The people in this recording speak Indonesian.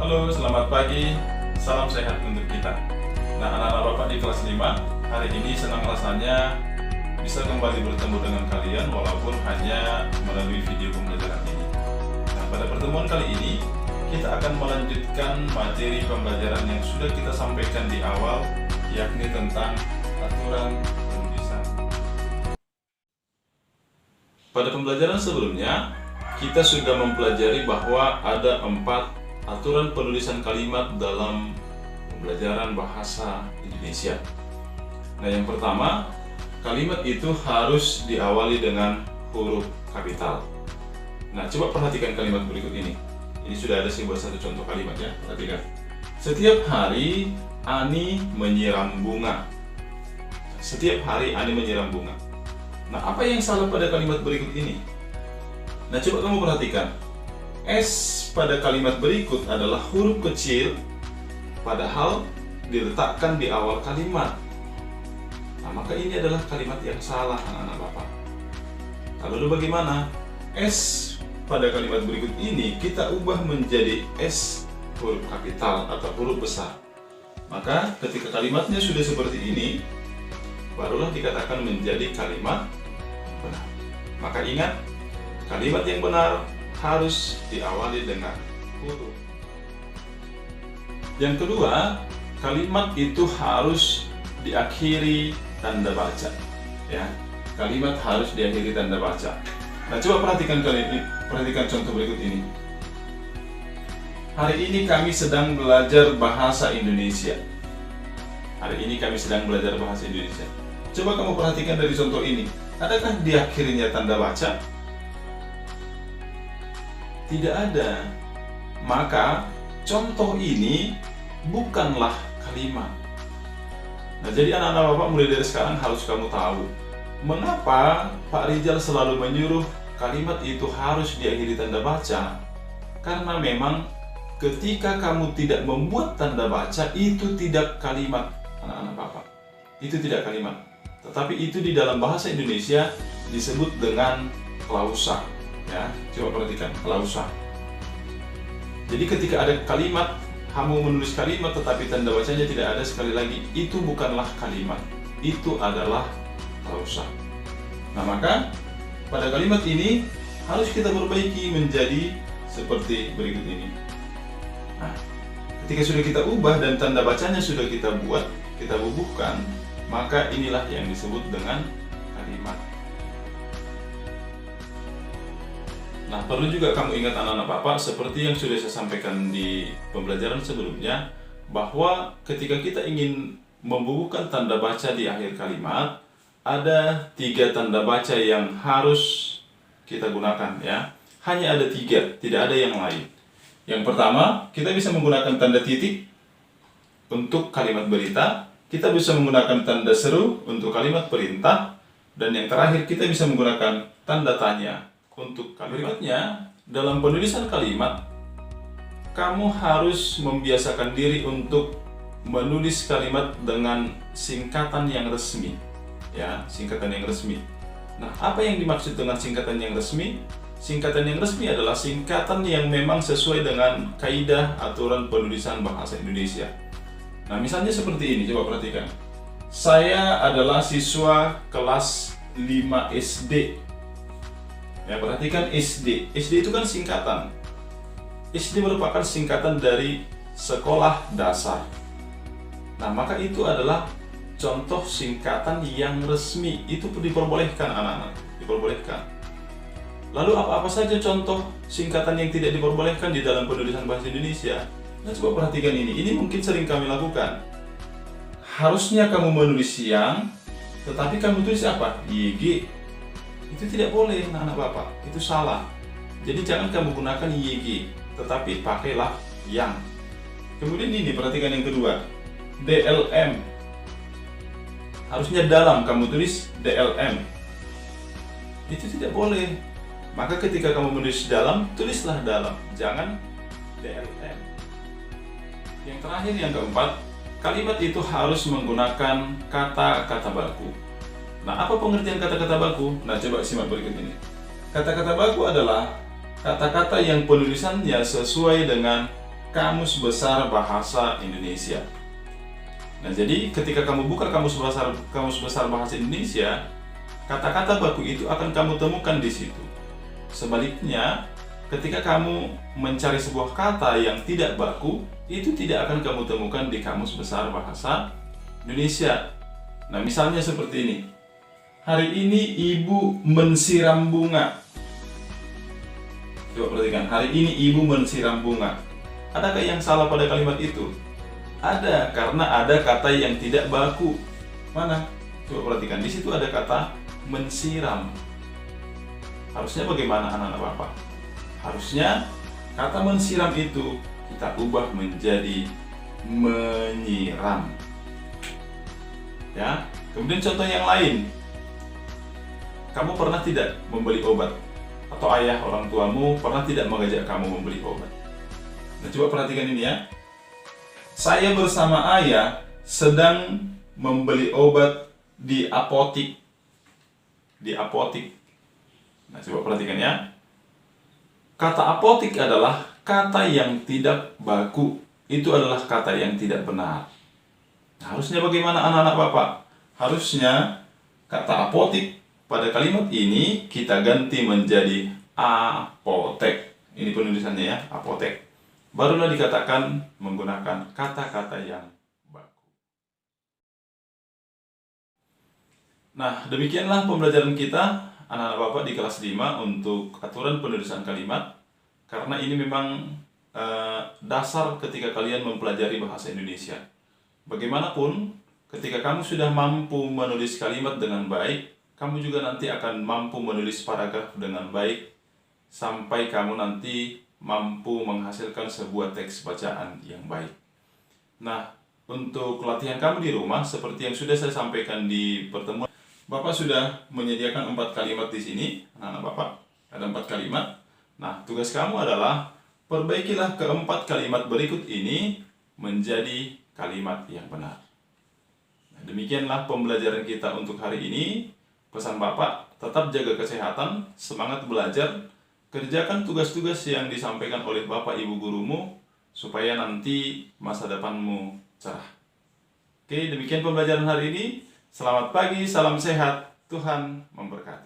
Halo, selamat pagi. Salam sehat untuk kita. Nah, anak-anak Bapak di kelas 5, hari ini senang rasanya bisa kembali bertemu dengan kalian walaupun hanya melalui video pembelajaran ini. Nah, pada pertemuan kali ini, kita akan melanjutkan materi pembelajaran yang sudah kita sampaikan di awal, yakni tentang aturan penulisan. Pada pembelajaran sebelumnya, kita sudah mempelajari bahwa ada 4 aturan penulisan kalimat dalam pembelajaran bahasa Indonesia. Nah, yang pertama, kalimat itu harus diawali dengan huruf kapital. Nah, coba perhatikan kalimat berikut ini. Ini sudah ada sebuah satu contoh kalimat ya, perhatikan. Setiap hari Ani menyiram bunga. Setiap hari Ani menyiram bunga. Nah, apa yang salah pada kalimat berikut ini? Nah, coba kamu perhatikan. S pada kalimat berikut adalah huruf kecil, padahal diletakkan di awal kalimat. Nah, maka ini adalah kalimat yang salah, anak-anak Bapak. Lalu bagaimana? S pada kalimat berikut ini kita ubah menjadi S huruf kapital atau huruf besar. Maka ketika kalimatnya sudah seperti ini, barulah dikatakan menjadi kalimat benar. Maka ingat, kalimat yang benar harus diawali dengan huruf. Yang kedua, kalimat itu harus diakhiri tanda baca. Ya, kalimat harus diakhiri tanda baca. Nah, coba perhatikan kali ini, perhatikan contoh berikut ini. Hari ini kami sedang belajar bahasa Indonesia. Hari ini kami sedang belajar bahasa Indonesia. Coba kamu perhatikan dari contoh ini. Adakah di akhirnya tanda baca? Tidak ada. Maka contoh ini bukanlah kalimat. Nah, jadi anak-anak Bapak mulai dari sekarang harus kamu tahu mengapa Pak Rizal selalu menyuruh kalimat itu harus diakhiri tanda baca. Karena memang ketika kamu tidak membuat tanda baca, itu tidak kalimat, anak-anak Bapak. Itu tidak kalimat. Tetapi itu di dalam bahasa Indonesia disebut dengan klausa. Ya, coba perhatikan klausa. Jadi ketika ada kalimat, kamu menulis kalimat tetapi tanda bacanya tidak ada, sekali lagi itu bukanlah kalimat, itu adalah klausa. Nah, maka pada kalimat ini harus kita perbaiki menjadi seperti berikut ini. Nah, ketika sudah kita ubah dan tanda bacanya sudah kita buat, kita bubuhkan, maka inilah yang disebut dengan kalimat. Nah, perlu juga kamu ingat anak-anak Bapak, seperti yang sudah saya sampaikan di pembelajaran sebelumnya, bahwa ketika kita ingin membubuhkan tanda baca di akhir kalimat, ada 3 tanda baca yang harus kita gunakan ya. Hanya ada 3, tidak ada yang lain. Yang pertama, kita bisa menggunakan tanda titik untuk kalimat berita, kita bisa menggunakan tanda seru untuk kalimat perintah, dan yang terakhir kita bisa menggunakan tanda tanya untuk kalimat. Berikutnya, dalam penulisan kalimat, kamu harus membiasakan diri untuk menulis kalimat dengan singkatan yang resmi. Ya, singkatan yang resmi. Nah, apa yang dimaksud dengan singkatan yang resmi? Singkatan yang resmi adalah singkatan yang memang sesuai dengan kaidah aturan penulisan bahasa Indonesia. Nah, misalnya seperti ini, coba perhatikan. Saya adalah siswa kelas 5 SD. Ya, perhatikan SD. SD itu kan singkatan. SD merupakan singkatan dari sekolah dasar. Nah, maka itu adalah contoh singkatan yang resmi. Itu diperbolehkan anak-anak, diperbolehkan. Lalu apa-apa saja contoh singkatan yang tidak diperbolehkan di dalam penulisan bahasa Indonesia? Nah, coba perhatikan ini. Ini mungkin sering kami lakukan. Harusnya kamu menulis yang, tetapi kamu tulis apa? YG. Itu tidak boleh, anak-anak Bapak. Itu salah. Jadi jangan kamu gunakan YG, tetapi pakailah yang. Kemudian ini, perhatikan yang kedua. DLM. Harusnya dalam, kamu tulis DLM. Itu tidak boleh. Maka ketika kamu menulis dalam, tulislah dalam. Jangan DLM. Yang terakhir, yang keempat, kalimat itu harus menggunakan kata-kata baku. Nah, apa pengertian kata-kata baku? Nah, coba simak berikut ini. Kata-kata baku adalah kata-kata yang penulisannya sesuai dengan Kamus Besar Bahasa Indonesia. Nah, jadi ketika kamu buka Kamus Besar Bahasa Indonesia, kata-kata baku itu akan kamu temukan di situ. Sebaliknya, ketika kamu mencari sebuah kata yang tidak baku, itu tidak akan kamu temukan di Kamus Besar Bahasa Indonesia. Nah, misalnya seperti ini. Hari ini ibu mensiram bunga. Coba perhatikan, hari ini ibu mensiram bunga. Adakah yang salah pada kalimat itu? Ada, karena ada kata yang tidak baku. Mana? Coba perhatikan, di situ ada kata mensiram. Harusnya bagaimana anak-anak Bapak? Harusnya kata mensiram itu kita ubah menjadi menyiram. Ya. Kemudian contoh yang lain. Kamu pernah tidak membeli obat? Atau ayah orang tuamu pernah tidak mengajak kamu membeli obat? Nah, coba perhatikan ini ya. Saya bersama ayah sedang membeli obat di apotik. Di apotik. Nah, coba perhatikan ya. Kata apotik adalah kata yang tidak baku. Itu adalah kata yang tidak benar. Nah, harusnya bagaimana anak-anak Bapak? Harusnya kata apotik pada kalimat ini kita ganti menjadi apotek. Ini penulisannya ya, apotek. Barulah dikatakan menggunakan kata-kata yang baku. Nah, demikianlah pembelajaran kita anak-anak Bapak di kelas 5 untuk aturan penulisan kalimat. Karena ini memang dasar ketika kalian mempelajari bahasa Indonesia. Bagaimanapun, ketika kamu sudah mampu menulis kalimat dengan baik, kamu juga nanti akan mampu menulis paragraf dengan baik, sampai kamu nanti mampu menghasilkan sebuah teks bacaan yang baik. Nah, untuk latihan kamu di rumah, seperti yang sudah saya sampaikan di pertemuan, Bapak sudah menyediakan 4 kalimat di sini, anak-anak Bapak. Ada 4 kalimat. Nah, tugas kamu adalah perbaikilah keempat kalimat berikut ini menjadi kalimat yang benar. Nah, demikianlah pembelajaran kita untuk hari ini. Pesan Bapak, tetap jaga kesehatan, semangat belajar, kerjakan tugas-tugas yang disampaikan oleh Bapak Ibu gurumu, supaya nanti masa depanmu cerah. Oke, demikian pembelajaran hari ini. Selamat pagi, salam sehat, Tuhan memberkati.